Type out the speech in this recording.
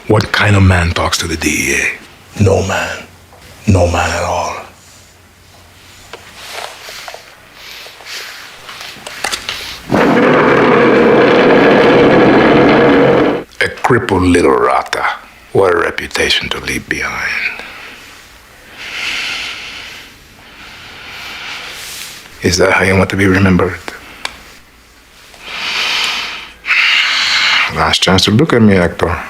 What kind of man talks to the DEA? No man. No man at all. A crippled little rata. What a reputation to leave behind. Is that how you want to be remembered? Last chance to look at me, Hector.